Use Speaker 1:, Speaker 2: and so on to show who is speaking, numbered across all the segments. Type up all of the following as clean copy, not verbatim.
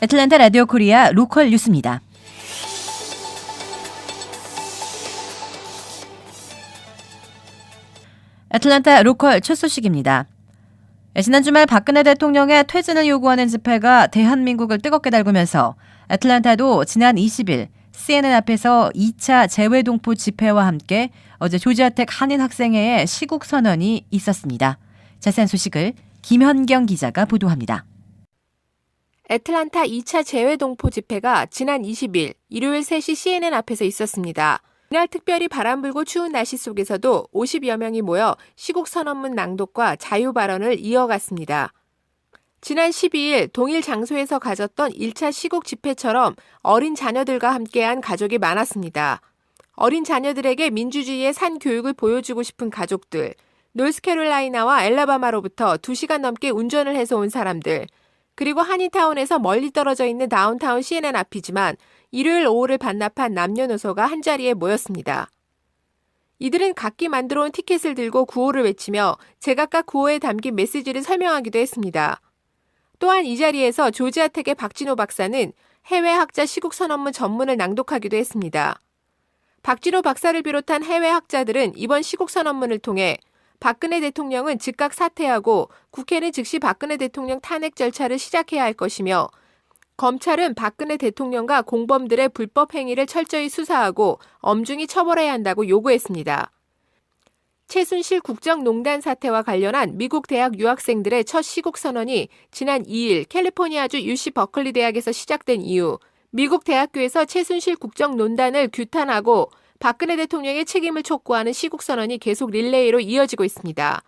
Speaker 1: 애틀랜타 라디오 코리아 로컬 뉴스입니다. 애틀랜타 로컬 첫 소식입니다. 지난 주말 박근혜 대통령의 퇴진을 요구하는 집회가 대한민국을 뜨겁게 달구면서 애틀랜타도 지난 20일 CNN 앞에서 2차 재외동포 집회와 함께 어제 조지아텍 한인 학생회의 시국 선언이 있었습니다. 자세한 소식을 김현경 기자가 보도합니다.
Speaker 2: 애틀랜타 2차 재외동포 집회가 지난 20일 일요일 3시 CNN 앞에서 있었습니다. 이날 특별히 바람 불고 추운 날씨 속에서도 50여 명이 모여 시국 선언문 낭독과 자유 발언을 이어갔습니다. 지난 12일 동일 장소에서 가졌던 1차 시국 집회처럼 어린 자녀들과 함께한 가족이 많았습니다. 어린 자녀들에게 민주주의의 산 교육을 보여주고 싶은 가족들, 노스캐롤라이나와 엘라바마로부터 2시간 넘게 운전을 해서 온 사람들, 그리고 한인타운에서 멀리 떨어져 있는 다운타운 CNN 앞이지만 일요일 오후를 반납한 남녀노소가 한자리에 모였습니다. 이들은 각기 만들어 온 티켓을 들고 구호를 외치며 제각각 구호에 담긴 메시지를 설명하기도 했습니다. 또한 이 자리에서 조지아텍의 박진호 박사는 해외 학자 시국 선언문 전문을 낭독하기도 했습니다. 박진호 박사를 비롯한 해외 학자들은 이번 시국 선언문을 통해 박근혜 대통령은 즉각 사퇴하고 국회는 즉시 박근혜 대통령 탄핵 절차를 시작해야 할 것이며 검찰은 박근혜 대통령과 공범들의 불법 행위를 철저히 수사하고 엄중히 처벌해야 한다고 요구했습니다. 최순실 국정농단 사태와 관련한 미국 대학 유학생들의 첫 시국 선언이 지난 2일 캘리포니아주 UC 버클리 대학에서 시작된 이후 미국 대학교에서 최순실 국정농단을 규탄하고 박근혜 대통령의 책임을 촉구하는 시국 선언이 계속 릴레이로 이어지고 있습니다.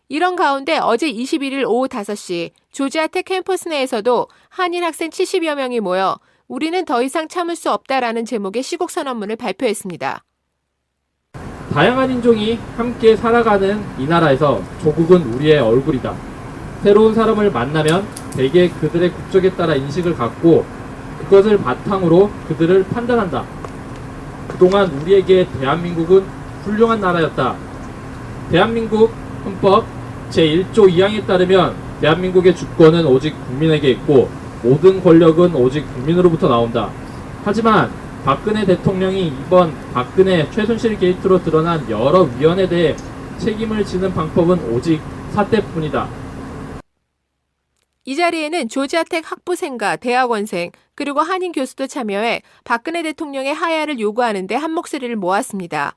Speaker 2: 이런 가운데 어제 21일 오후 5시 조지아텍 캠퍼스 내에서도 한인 학생 70여 명이 모여 우리는 더 이상 참을 수 없다라는 제목의 시국 선언문을 발표했습니다.
Speaker 3: 다양한 인종이 함께 살아가는 이 나라에서 조국은 우리의 얼굴이다. 새로운 사람을 만나면 대개 그들의 국적에 따라 인식을 갖고 그것을 바탕으로 그들을 판단한다. 그동안 우리에게 대한민국은 훌륭한 나라였다. 대한민국 헌법 제1조 2항에 따르면 대한민국의 주권은 오직 국민에게 있고 모든 권력은 오직 국민으로부터 나온다. 하지만 박근혜 대통령이 이번 박근혜 최순실 게이트로 드러난 여러 위원에 대해 책임을 지는 방법은 오직 사퇴뿐이다.
Speaker 2: 이 자리에는 조지아텍 학부생과 대학원생 그리고 한인 교수도 참여해 박근혜 대통령의 하야를 요구하는 데 한 목소리를 모았습니다.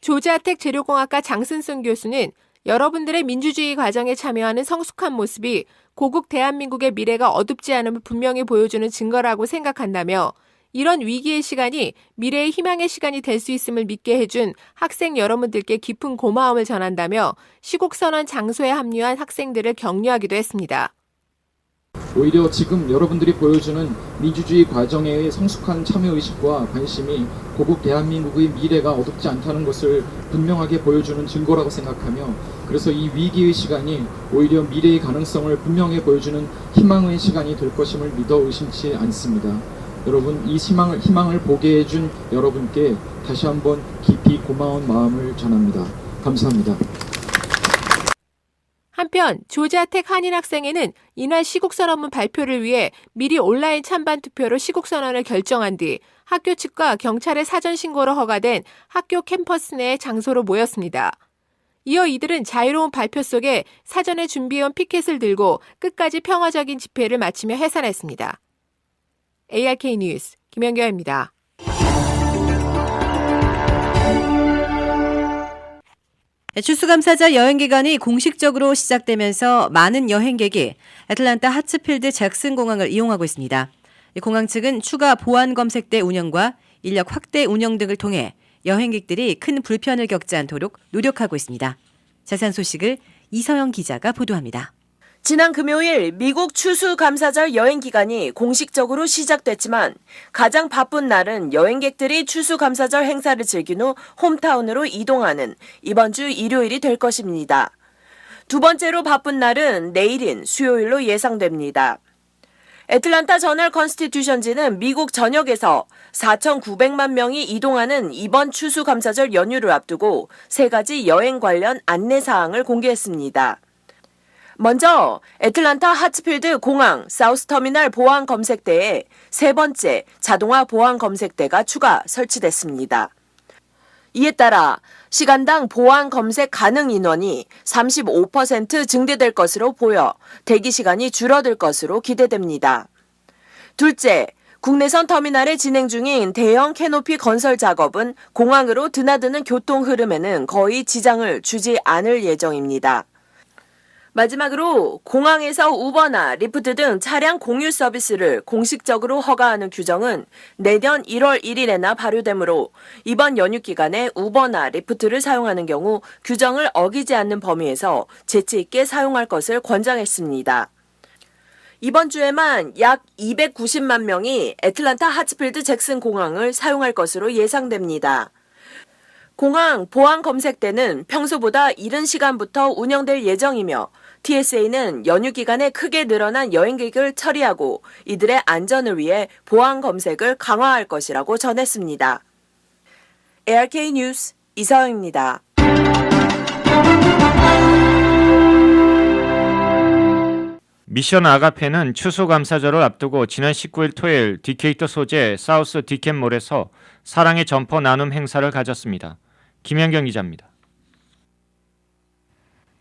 Speaker 2: 조지아텍 재료공학과 장승순 교수는 여러분들의 민주주의 과정에 참여하는 성숙한 모습이 고국 대한민국의 미래가 어둡지 않음을 분명히 보여주는 증거라고 생각한다며 이런 위기의 시간이 미래의 희망의 시간이 될 수 있음을 믿게 해준 학생 여러분들께 깊은 고마움을 전한다며 시국선언 장소에 합류한 학생들을 격려하기도 했습니다.
Speaker 4: 오히려 지금 여러분들이 보여주는 민주주의 과정의 성숙한 참여의식과 관심이 고국 대한민국의 미래가 어둡지 않다는 것을 분명하게 보여주는 증거라고 생각하며 그래서 이 위기의 시간이 오히려 미래의 가능성을 분명히 보여주는 희망의 시간이 될 것임을 믿어 의심치 않습니다. 여러분 이 희망을 보게 해준 여러분께 다시 한번 깊이 고마운 마음을 전합니다. 감사합니다.
Speaker 2: 한편 조지아텍 한인 학생회는 이날 시국선언문 발표를 위해 미리 온라인 찬반 투표로 시국선언을 결정한 뒤 학교 측과 경찰의 사전 신고로 허가된 학교 캠퍼스 내 장소로 모였습니다. 이어 이들은 자유로운 발표 속에 사전에 준비해온 피켓을 들고 끝까지 평화적인 집회를 마치며 해산했습니다. ARK 뉴스 김연경입니다.
Speaker 1: 추수감사절 여행기간이 공식적으로 시작되면서 많은 여행객이 애틀랜타 하츠필드 잭슨 공항을 이용하고 있습니다. 공항 측은 추가 보안 검색대 운영과 인력 확대 운영 등을 통해 여행객들이 큰 불편을 겪지 않도록 노력하고 있습니다. 자세한 소식을 이서영 기자가 보도합니다.
Speaker 5: 지난 금요일 미국 추수감사절 여행기간이 공식적으로 시작됐지만 가장 바쁜 날은 여행객들이 추수감사절 행사를 즐긴 후 홈타운으로 이동하는 이번 주 일요일이 될 것입니다. 두 번째로 바쁜 날은 내일인 수요일로 예상됩니다. 애틀랜타 저널 컨스티튜션지는 미국 전역에서 4,900만 명이 이동하는 이번 추수감사절 연휴를 앞두고 세 가지 여행 관련 안내 사항을 공개했습니다. 먼저 애틀란타 하츠필드 공항 사우스터미널 보안 검색대에 세 번째 자동화 보안 검색대가 추가 설치됐습니다. 이에 따라 시간당 보안 검색 가능 인원이 35% 증대될 것으로 보여 대기 시간이 줄어들 것으로 기대됩니다. 둘째, 국내선 터미널에 진행 중인 대형 캐노피 건설 작업은 공항으로 드나드는 교통 흐름에는 거의 지장을 주지 않을 예정입니다. 마지막으로 공항에서 우버나 리프트 등 차량 공유 서비스를 공식적으로 허가하는 규정은 내년 1월 1일에나 발효되므로 이번 연휴 기간에 우버나 리프트를 사용하는 경우 규정을 어기지 않는 범위에서 재치 있게 사용할 것을 권장했습니다. 이번 주에만 약 290만 명이 애틀란타 하츠필드 잭슨 공항을 사용할 것으로 예상됩니다. 공항 보안 검색대는 평소보다 이른 시간부터 운영될 예정이며 TSA는 연휴 기간에 크게 늘어난 여행객을 처리하고 이들의 안전을 위해 보안 검색을 강화할 것이라고 전했습니다. ARK 뉴스 이서영입니다.
Speaker 6: 미션 아가페는 추수감사절을 앞두고 지난 19일 토요일 디케이터 소재 사우스 디켄몰에서 사랑의 점퍼 나눔 행사를 가졌습니다. 김현경 기자입니다.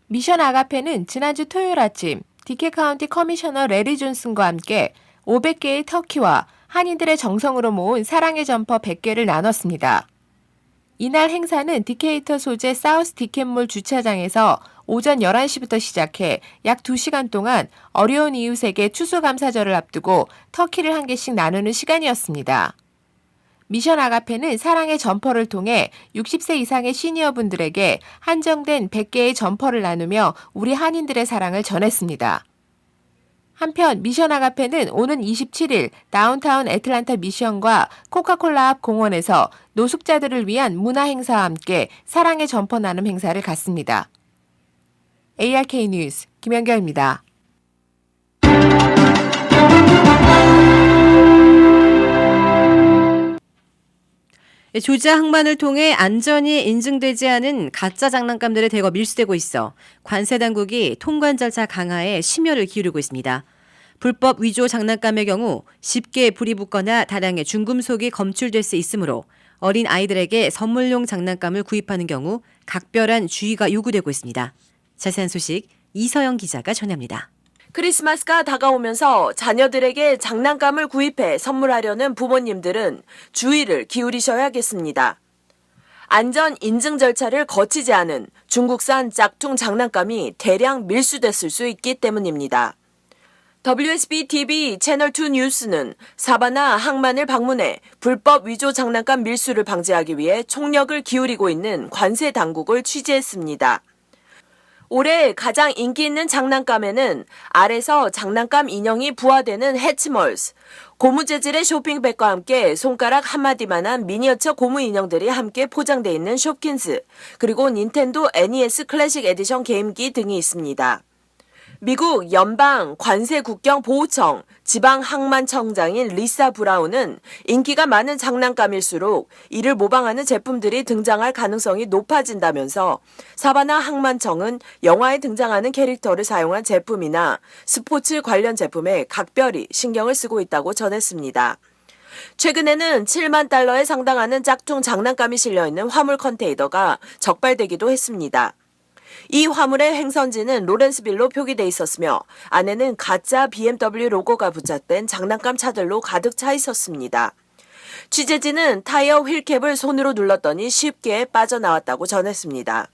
Speaker 2: 미션 아가페는 지난주 토요일 아침 디케 카운티 커미셔너 레리 존슨과 함께 500개의 터키와 한인들의 정성으로 모은 사랑의 점퍼 100개를 나눴습니다. 이날 행사는 디케이터 소재 사우스 디켄몰 주차장에서 오전 11시부터 시작해 약 2시간 동안 어려운 이웃에게 추수감사절을 앞두고 터키를 한 개씩 나누는 시간이었습니다. 미션 아가페는 사랑의 점퍼를 통해 60세 이상의 시니어분들에게 한정된 100개의 점퍼를 나누며 우리 한인들의 사랑을 전했습니다. 한편 미션 아가페는 오는 27일 다운타운 애틀란타 미션과 코카콜라 앞 공원에서 노숙자들을 위한 문화행사와 함께 사랑의 점퍼 나눔 행사를 갖습니다. ARK 뉴스 김연결입니다.
Speaker 1: 조지아 항만을 통해 안전이 인증되지 않은 가짜 장난감들이 대거 밀수되고 있어 관세 당국이 통관 절차 강화에 심혈을 기울이고 있습니다. 불법 위조 장난감의 경우 쉽게 불이 붙거나 다량의 중금속이 검출될 수 있으므로 어린 아이들에게 선물용 장난감을 구입하는 경우 각별한 주의가 요구되고 있습니다. 자세한 소식 이서영 기자가 전합니다.
Speaker 5: 크리스마스가 다가오면서 자녀들에게 장난감을 구입해 선물하려는 부모님들은 주의를 기울이셔야겠습니다. 안전 인증 절차를 거치지 않은 중국산 짝퉁 장난감이 대량 밀수됐을 수 있기 때문입니다. WSB-TV 채널2 뉴스는 사바나 항만을 방문해 불법 위조 장난감 밀수를 방지하기 위해 총력을 기울이고 있는 관세 당국을 취재했습니다. 올해 가장 인기 있는 장난감에는 알에서 장난감 인형이 부화되는 해치멀스, 고무 재질의 쇼핑백과 함께 손가락 한마디만한 미니어처 고무 인형들이 함께 포장되어 있는 숍킨스, 그리고 닌텐도 NES 클래식 에디션 게임기 등이 있습니다. 미국 연방 관세국경보호청 지방항만청장인 리사 브라운은 인기가 많은 장난감일수록 이를 모방하는 제품들이 등장할 가능성이 높아진다면서 사바나 항만청은 영화에 등장하는 캐릭터를 사용한 제품이나 스포츠 관련 제품에 각별히 신경을 쓰고 있다고 전했습니다. 최근에는 7만 달러에 상당하는 짝퉁 장난감이 실려있는 화물 컨테이너가 적발되기도 했습니다. 이 화물의 행선지는 로렌스빌로 표기돼 있었으며 안에는 가짜 BMW 로고가 부착된 장난감 차들로 가득 차 있었습니다. 취재진은 타이어 휠캡을 손으로 눌렀더니 쉽게 빠져나왔다고 전했습니다.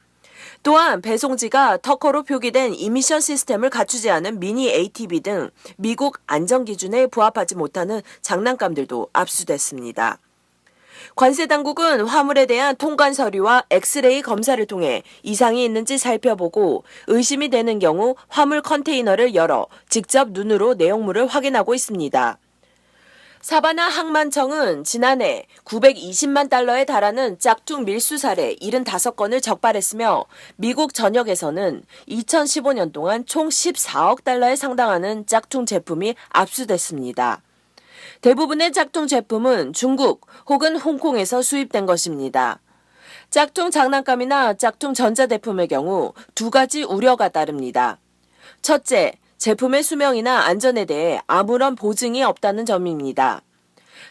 Speaker 5: 또한 배송지가 터커로 표기된 이미션 시스템을 갖추지 않은 미니 ATV 등 미국 안전기준에 부합하지 못하는 장난감들도 압수됐습니다. 관세 당국은 화물에 대한 통관 서류와 엑스레이 검사를 통해 이상이 있는지 살펴보고 의심이 되는 경우 화물 컨테이너를 열어 직접 눈으로 내용물을 확인하고 있습니다. 사바나 항만청은 지난해 920만 달러에 달하는 짝퉁 밀수 사례 75건을 적발했으며 미국 전역에서는 2015년 동안 총 14억 달러에 상당하는 짝퉁 제품이 압수됐습니다. 대부분의 짝퉁 제품은 중국 혹은 홍콩에서 수입된 것입니다. 짝퉁 장난감이나 짝퉁 전자제품의 경우 두 가지 우려가 따릅니다. 첫째, 제품의 수명이나 안전에 대해 아무런 보증이 없다는 점입니다.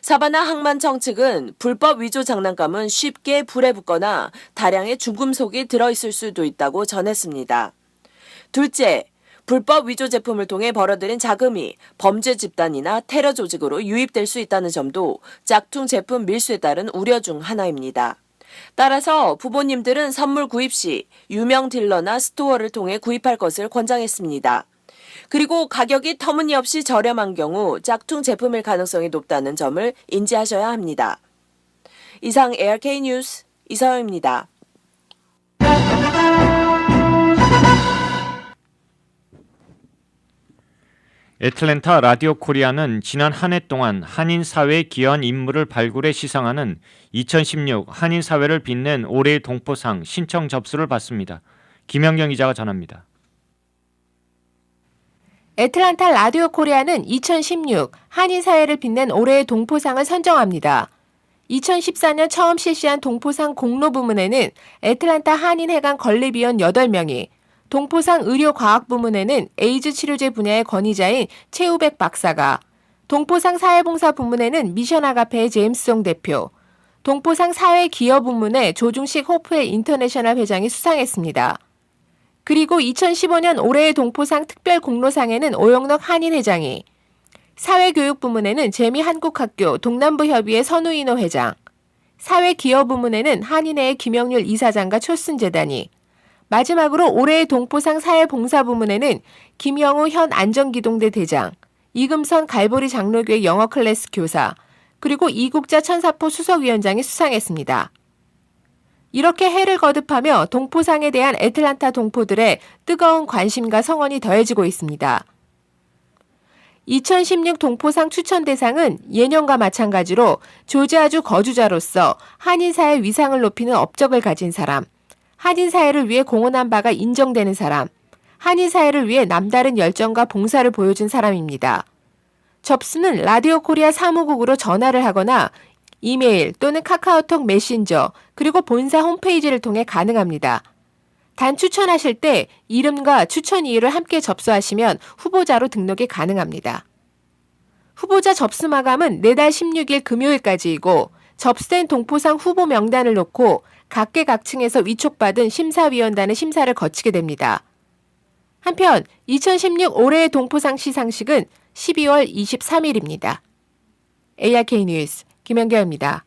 Speaker 5: 사바나 항만청 측은 불법 위조 장난감은 쉽게 불에 붙거나 다량의 중금속이 들어있을 수도 있다고 전했습니다. 둘째, 불법 위조 제품을 통해 벌어들인 자금이 범죄 집단이나 테러 조직으로 유입될 수 있다는 점도 짝퉁 제품 밀수에 따른 우려 중 하나입니다. 따라서 부모님들은 선물 구입 시 유명 딜러나 스토어를 통해 구입할 것을 권장했습니다. 그리고 가격이 터무니없이 저렴한 경우 짝퉁 제품일 가능성이 높다는 점을 인지하셔야 합니다. 이상 ARK 뉴스 이서영입니다.
Speaker 6: 애틀랜타 라디오 코리아는 지난 한 해 동안 한인 사회에 기여한 인물을 발굴해 시상하는 2016 한인 사회를 빛낸 올해의 동포상 신청 접수를 받습니다. 김현경 기자가 전합니다.
Speaker 2: 애틀랜타 라디오 코리아는 2016 한인 사회를 빛낸 올해의 동포상을 선정합니다. 2014년 처음 실시한 동포상 공로 부문에는 애틀랜타 한인회관 건립위원 8명이, 동포상 의료과학 부문에는 에이즈 치료제 분야의 권위자인 최우백 박사가, 동포상 사회봉사 부문에는 미션 아가페의 제임스송 대표, 동포상 사회기여 부문의 조중식 호프의 인터내셔널 회장이 수상했습니다. 그리고 2015년 올해의 동포상 특별 공로상에는 오영록 한인 회장이, 사회교육 부문에는 재미 한국학교 동남부협의회 선우인호 회장, 사회기여 부문에는 한인회의 김영률 이사장과 초순재단이, 마지막으로 올해의 동포상 사회봉사 부문에는 김영우 현 안전기동대 대장, 이금선 갈보리 장로교회 영어 클래스 교사, 그리고 이국자 천사포 수석위원장이 수상했습니다. 이렇게 해를 거듭하며 동포상에 대한 애틀랜타 동포들의 뜨거운 관심과 성원이 더해지고 있습니다. 2016 동포상 추천 대상은 예년과 마찬가지로 조지아주 거주자로서 한인사회 위상을 높이는 업적을 가진 사람, 한인사회를 위해 공헌한 바가 인정되는 사람, 한인사회를 위해 남다른 열정과 봉사를 보여준 사람입니다. 접수는 라디오 코리아 사무국으로 전화를 하거나 이메일 또는 카카오톡 메신저 그리고 본사 홈페이지를 통해 가능합니다. 단 추천하실 때 이름과 추천 이유를 함께 접수하시면 후보자로 등록이 가능합니다. 후보자 접수 마감은 내달 16일 금요일까지이고 접수된 동포상 후보 명단을 놓고 각계각층에서 위촉받은 심사위원단의 심사를 거치게 됩니다. 한편 2016 올해의 동포상 시상식은 12월 23일입니다. ARK 뉴스 김연경입니다.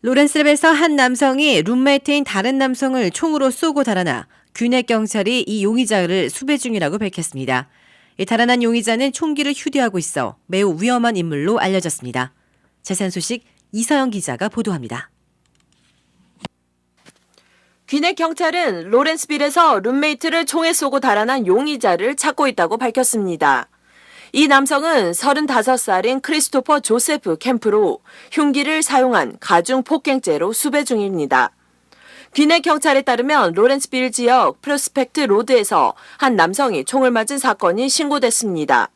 Speaker 1: 로렌스랩에서 한 남성이 룸메이트인 다른 남성을 총으로 쏘고 달아나 귀넷 경찰이 이 용의자를 수배 중이라고 밝혔습니다. 이 달아난 용의자는 총기를 휴대하고 있어 매우 위험한 인물로 알려졌습니다. 자세한 소식 이서영 기자가 보도합니다.
Speaker 5: 귀넷 경찰은 로렌스빌에서 룸메이트를 총에 쏘고 달아난 용의자를 찾고 있다고 밝혔습니다. 이 남성은 35살인 크리스토퍼 조세프 캠프로 흉기를 사용한 가중 폭행죄로 수배 중입니다. 귀넷 경찰에 따르면 로렌스빌 지역 프로스펙트 로드에서 한 남성이 총을 맞은 사건이 신고됐습니다.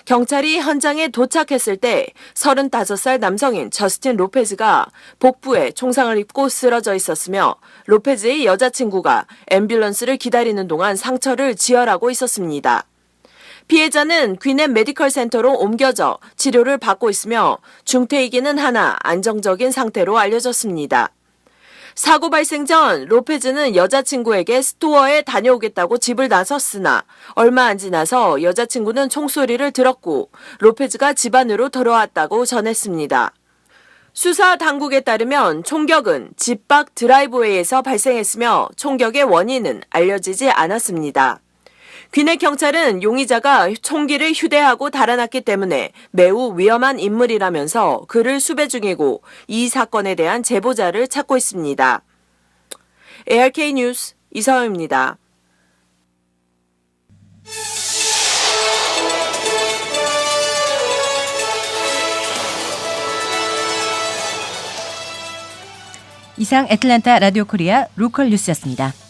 Speaker 5: 경찰이 현장에 도착했을 때 35살 남성인 저스틴 로페즈가 복부에 총상을 입고 쓰러져 있었으며 로페즈의 여자친구가 앰뷸런스를 기다리는 동안 상처를 지혈하고 있었습니다. 피해자는 귀넷 메디컬 센터로 옮겨져 치료를 받고 있으며 중태이기는 하나 안정적인 상태로 알려졌습니다. 사고 발생 전 로페즈는 여자친구에게 스토어에 다녀오겠다고 집을 나섰으나 얼마 안 지나서 여자친구는 총소리를 들었고 로페즈가 집 안으로 들어왔다고 전했습니다. 수사 당국에 따르면 총격은 집 밖 드라이브웨이에서 발생했으며 총격의 원인은 알려지지 않았습니다. 귀넷 경찰은 용의자가 총기를 휴대하고 달아났기 때문에 매우 위험한 인물이라면서 그를 수배 중이고 이 사건에 대한 제보자를 찾고 있습니다. ARK 뉴스 이서영입니다.
Speaker 1: 이상 애틀랜타 라디오 코리아 로컬 뉴스였습니다.